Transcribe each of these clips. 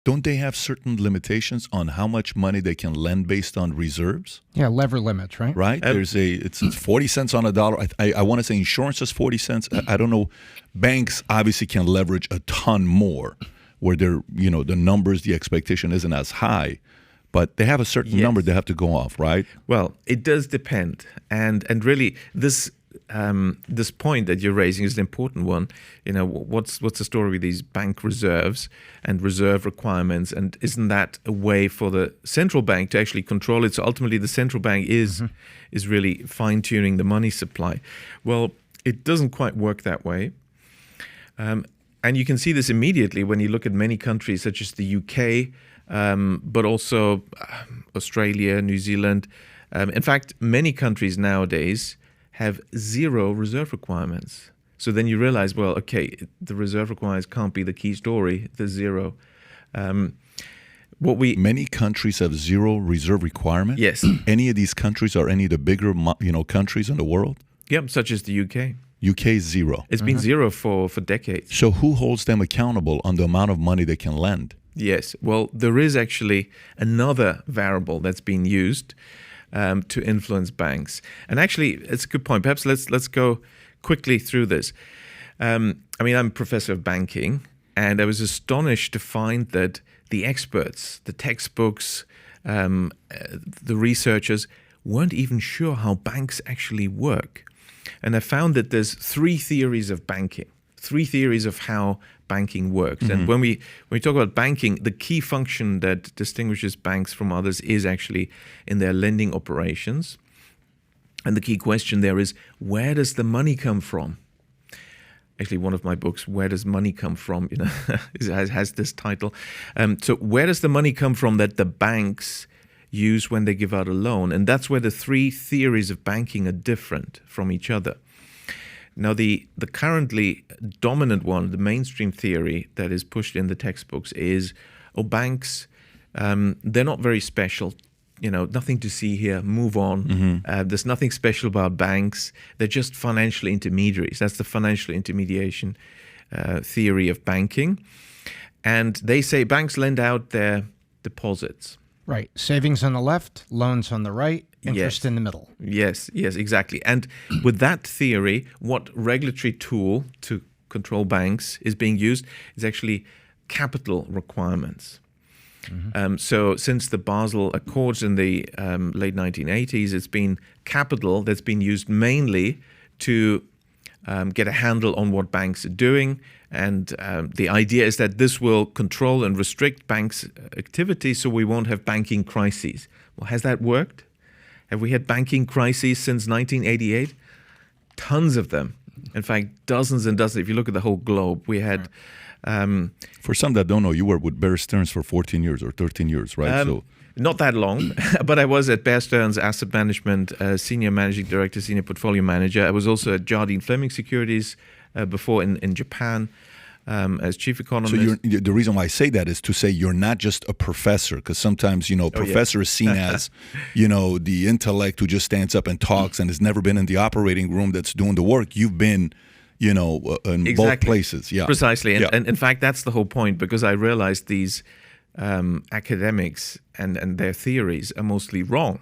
Don't they have certain limitations on how much money they can lend based on reserves? Yeah, lever limits, right? Right? It's 40 cents on a dollar. I want to say insurance is 40 cents. I don't know. Banks obviously can leverage a ton more where they're, the numbers, the expectation isn't as high. But they have a certain number they have to go off, right? Well, it does depend. And really, this point that you're raising is an important one. What's the story with these bank reserves and reserve requirements? And isn't that a way for the central bank to actually control it? So ultimately, the central bank is really fine-tuning the money supply. Well, it doesn't quite work that way. And you can see this immediately when you look at many countries such as the UK, but also Australia, New Zealand. In fact, many countries nowadays have zero reserve requirements. So then you realize, well, okay, the reserve requirements can't be the key story. There's zero. Many countries have zero reserve requirement? Yes. Any of these countries are any of the bigger countries in the world? Yep, such as the UK. UK is zero. It's been zero for decades. So who holds them accountable on the amount of money they can lend? Yes. Well, there is actually another variable that's been used to influence banks. And actually, it's a good point. Perhaps let's go quickly through this. I'm a professor of banking, and I was astonished to find that the experts, the textbooks, the researchers weren't even sure how banks actually work. And I found that there's three theories of banking, three theories of how banking works. And when we talk about banking, the key function that distinguishes banks from others is actually in their lending operations. And the key question there is, where does the money come from? Actually, one of my books, Where Does Money Come From, has this title. So where does the money come from that the banks use when they give out a loan? And that's where the three theories of banking are different from each other. Now, the currently dominant one, the mainstream theory that is pushed in the textbooks is, banks, they're not very special. Nothing to see here, move on. There's nothing special about banks. They're just financial intermediaries. That's the financial intermediation theory of banking. And they say banks lend out their deposits. Right. Savings on the left, loans on the right, interest in the middle. Yes, exactly. And with that theory, what regulatory tool to control banks is being used is actually capital requirements. So since the Basel Accords in the late 1980s, it's been capital that's been used mainly to get a handle on what banks are doing. And the idea is that this will control and restrict banks' activity so we won't have banking crises. Well, has that worked? Have we had banking crises since 1988? Tons of them. In fact, dozens and dozens. If you look at the whole globe, we had... For some that don't know, you were with Bear Stearns for 14 years or 13 years, right? Not that long, but I was at Bear Stearns Asset Management, Senior Managing Director, Senior Portfolio Manager. I was also at Jardine Fleming Securities before in Japan as Chief Economist. So the reason why I say that is to say you're not just a professor, because sometimes, professor is seen as, the intellect who just stands up and talks and has never been in the operating room that's doing the work. You've been... in both places. Yeah, precisely. And in fact, that's the whole point, because I realized these academics and their theories are mostly wrong.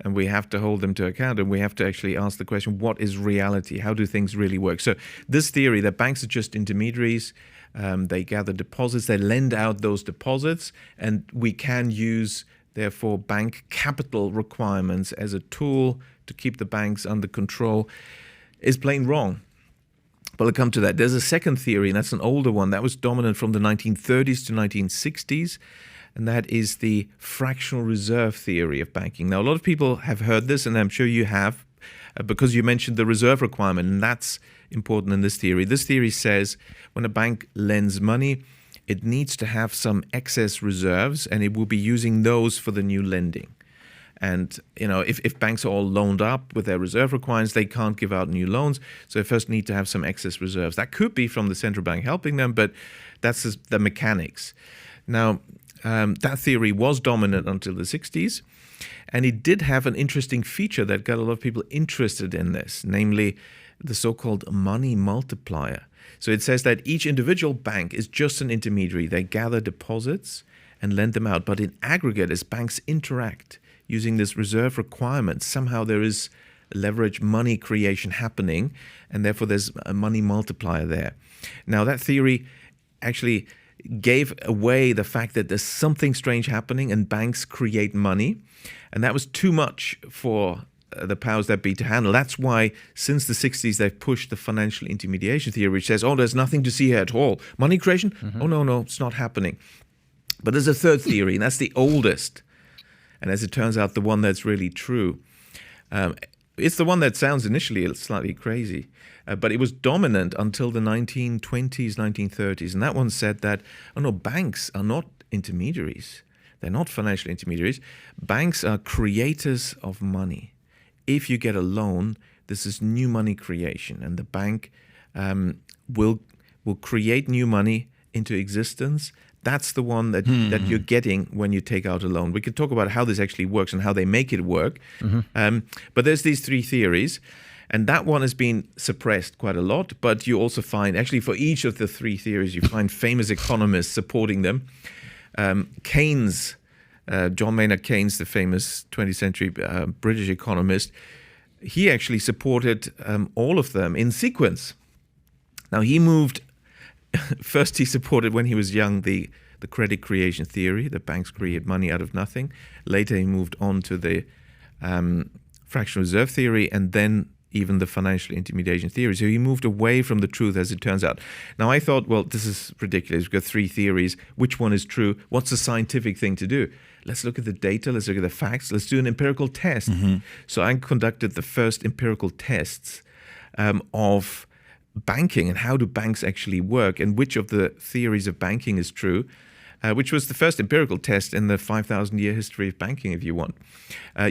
And we have to hold them to account, and we have to actually ask the question, what is reality? How do things really work? So this theory that banks are just intermediaries, they gather deposits, they lend out those deposits, and we can use, therefore, bank capital requirements as a tool to keep the banks under control, is plain wrong. But I'll come to that. There's a second theory, and that's an older one. That was dominant from the 1930s to 1960s, and that is the fractional reserve theory of banking. Now, a lot of people have heard this, and I'm sure you have, because you mentioned the reserve requirement, and that's important in this theory. This theory says when a bank lends money, it needs to have some excess reserves, and it will be using those for the new lending. And, if banks are all loaned up with their reserve requirements, they can't give out new loans. So they first need to have some excess reserves. That could be from the central bank helping them, but that's the mechanics. Now, that theory was dominant until the 60s. And it did have an interesting feature that got a lot of people interested in this. Namely, the so-called money multiplier. So it says that each individual bank is just an intermediary. They gather deposits and lend them out. But in aggregate, as banks interact using this reserve requirement, somehow there is leverage money creation happening, and therefore there's a money multiplier there. Now, that theory actually gave away the fact that there's something strange happening and banks create money, and that was too much for the powers that be to handle. That's why since the 60s they've pushed the financial intermediation theory, which says, oh, there's nothing to see here at all. Money creation? Oh, no, it's not happening. But there's a third theory, and that's the oldest, and as it turns out, the one that's really true. It's the one that sounds initially slightly crazy, but it was dominant until the 1920s, 1930s. And that one said that, oh no, banks are not intermediaries. They're not financial intermediaries. Banks are creators of money. If you get a loan, this is new money creation, and the bank will create new money into existence. That's the one that you're getting when you take out a loan. We could talk about how this actually works and how they make it work. But there's these three theories, and that one has been suppressed quite a lot. But you also find, actually for each of the three theories, you find famous economists supporting them. Keynes, John Maynard Keynes, the famous 20th century British economist, he actually supported all of them in sequence. Now he moved... First, he supported, when he was young, the credit creation theory, that banks create money out of nothing. Later, he moved on to the fractional reserve theory, and then even the financial intermediation theory. So he moved away from the truth, as it turns out. Now, I thought, well, this is ridiculous. We've got three theories. Which one is true? What's the scientific thing to do? Let's look at the data. Let's look at the facts. Let's do an empirical test. So I conducted the first empirical tests of banking and how do banks actually work and which of the theories of banking is true, which was the first empirical test in the 5,000-year history of banking, if you want.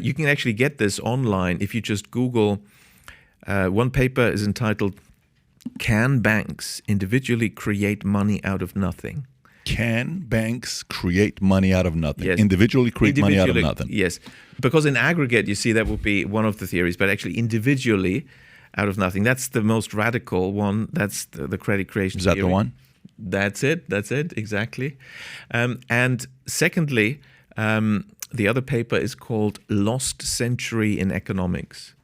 You can actually get this online if you just Google. One paper is entitled, "Can Banks Individually Create Money Out of Nothing?" Can banks create money out of nothing? Yes. Individually create money out of nothing? Yes, because in aggregate, you see, that would be one of the theories, but actually individually out of nothing. That's the most radical one. That's the credit creation theory. Is that the one? That's it, exactly. And secondly, the other paper is called Lost Century in Economics.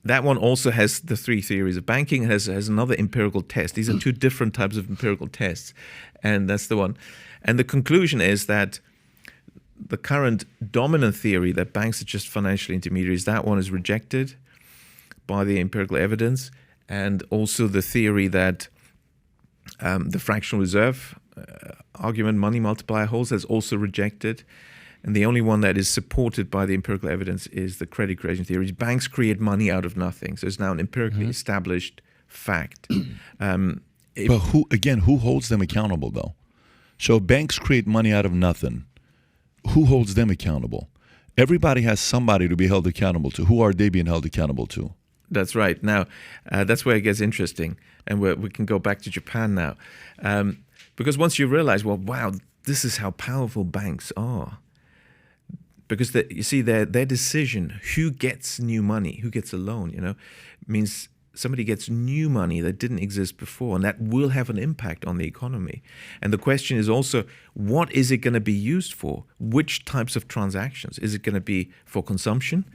That one also has the three theories of banking. It has another empirical test. These are two different types of empirical tests, and that's the one. And the conclusion is that the current dominant theory that banks are just financial intermediaries, that one is rejected by the empirical evidence, and also the theory that the fractional reserve argument, money multiplier holds, is also rejected. And the only one that is supported by the empirical evidence is the credit creation theory. Banks create money out of nothing. So it's now an empirically established fact. But who holds them accountable, though? So banks create money out of nothing. Who holds them accountable? Everybody has somebody to be held accountable to. Who are they being held accountable to? That's right. Now, that's where it gets interesting. And we can go back to Japan now. Because once you realize, well, wow, this is how powerful banks are. Because you see, their decision, who gets new money, who gets a loan, means somebody gets new money that didn't exist before, and that will have an impact on the economy. And the question is also, what is it going to be used for? Which types of transactions? Is it going to be for consumption?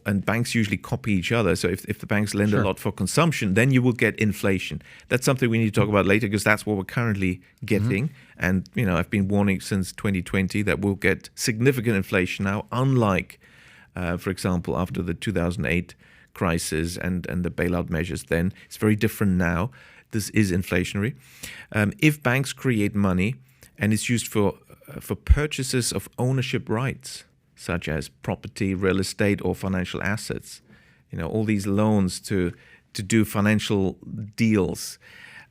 And banks usually copy each other. So if the banks lend a lot for consumption, then you will get inflation. That's something we need to talk about later, because that's what we're currently getting. And I've been warning since 2020 that we'll get significant inflation now, unlike, for example, after the 2008 crisis and the bailout measures then. It's very different now. This is inflationary. If banks create money and it's used for purchases of ownership rights, such as property, real estate, or financial assets, all these loans to do financial deals,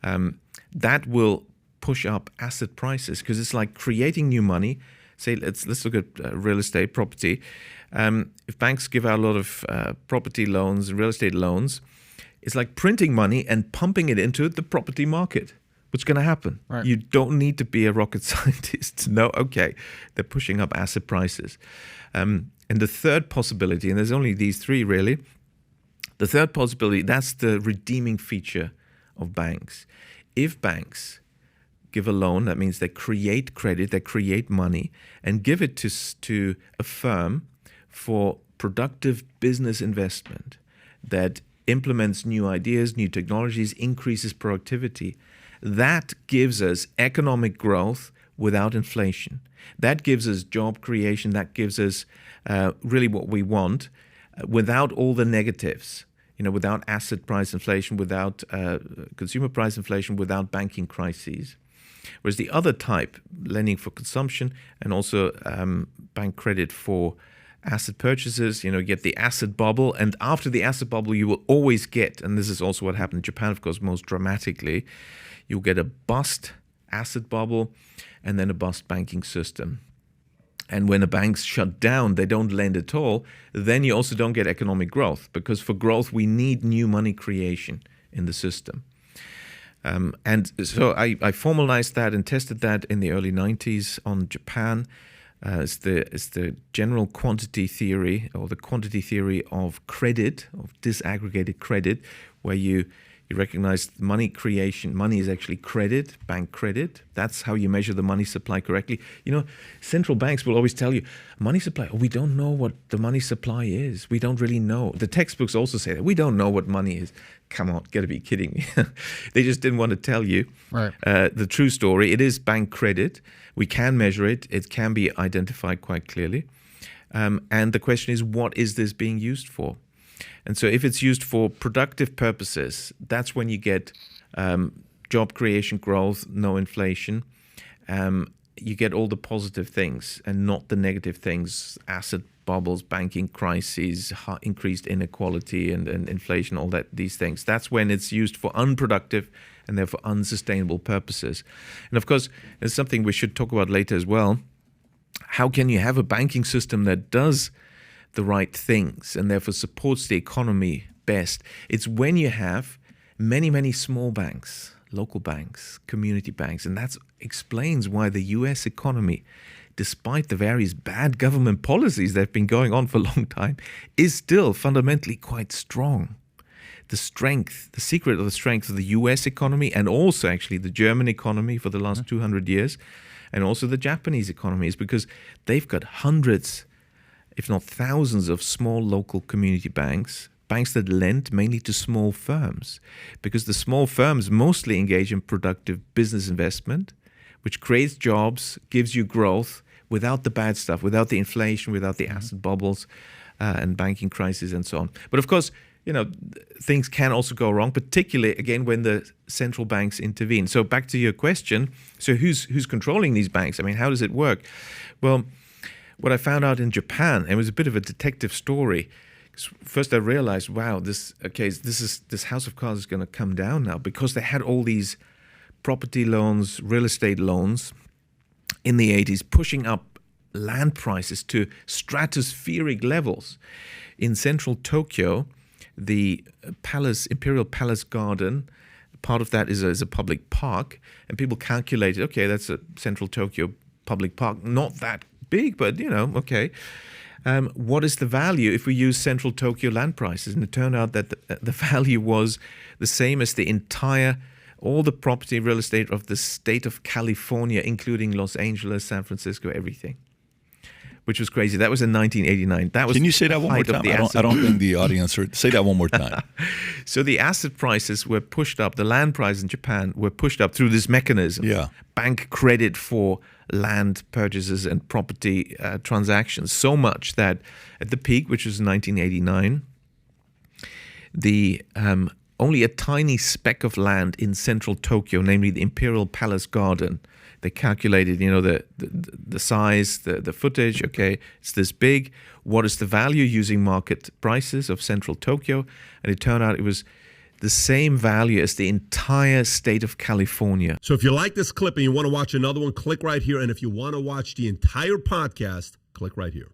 that will push up asset prices, because it's like creating new money. Say, let's look at real estate, property. If banks give out a lot of property loans, real estate loans, it's like printing money and pumping it into the property market. What's going to happen? Right. You don't need to be a rocket scientist to know, okay, they're pushing up asset prices. And the third possibility, and there's only these three really, The third possibility, that's the redeeming feature of banks. If banks give a loan, that means they create credit, they create money, and give it to a firm for productive business investment that implements new ideas, new technologies, increases productivity. That gives us economic growth without inflation. That gives us job creation. That gives us really what we want without all the negatives. Without asset price inflation, without consumer price inflation, without banking crises. Whereas the other type, lending for consumption and also bank credit for asset purchases, you get the asset bubble. And after the asset bubble, you will always get, and this is also what happened in Japan, of course, most dramatically, you'll get a bust asset bubble and then a bust banking system. And when the banks shut down, they don't lend at all, then you also don't get economic growth, because for growth, we need new money creation in the system. And so I formalized that and tested that in the early 90s on Japan. It's the general quantity theory, or the quantity theory of credit, of disaggregated credit, where you recognize money creation. Money is actually credit, bank credit. That's how you measure the money supply correctly. Central banks will always tell you, money supply, we don't know what the money supply is. We don't really know. The textbooks also say that. We don't know what money is. Come on, gotta be kidding me. They just didn't want to tell you the true story. It is bank credit. We can measure it. It can be identified quite clearly. And the question is, what is this being used for? And so if it's used for productive purposes, that's when you get job creation, growth, no inflation. You get all the positive things and not the negative things, asset bubbles, banking crises, increased inequality and inflation, all these things. That's when it's used for unproductive and therefore unsustainable purposes. And of course, there's something we should talk about later as well. How can you have a banking system that does the right things and therefore supports the economy best? It's when you have many, many small banks, local banks, community banks, and that explains why the US economy, despite the various bad government policies that have been going on for a long time, is still fundamentally quite strong. The secret of the strength of the US economy, and also actually the German economy for the last 200 years, and also the Japanese economy, is because they've got hundreds, if not thousands, of small local community banks that lend mainly to small firms, because the small firms mostly engage in productive business investment, which creates jobs, gives you growth without the bad stuff, without the inflation, without the asset bubbles and banking crisis and so on. But of course, things can also go wrong, particularly, again, when the central banks intervene. So back to your question, so who's controlling these banks? I mean, how does it work? Well, what I found out in Japan, it was a bit of a detective story. First I realized, wow, this house of cards is going to come down now, because they had all these property loans, real estate loans in the 80s, pushing up land prices to stratospheric levels. In central Tokyo, the Imperial Palace Garden, part of that is a public park, and people calculated, okay, that's a central Tokyo public park, not that big, but okay. What is the value if we use central Tokyo land prices? And it turned out that the value was the same as all the property real estate of the state of California, including Los Angeles, San Francisco, everything, which was crazy. That was in 1989. That was. Can you say that one more time? I don't think the audience heard. Say that one more time. So the asset prices were pushed up. The land price in Japan were pushed up through this mechanism. Yeah. Bank credit for land purchases and property transactions, so much that at the peak, which was 1989, the only a tiny speck of land in central Tokyo, namely the Imperial Palace Garden, they calculated, the size, the footage. Okay, it's this big. What is the value using market prices of central Tokyo? And it turned out it was the same value as the entire state of California. So if you like this clip and you want to watch another one, click right here. And if you want to watch the entire podcast, click right here.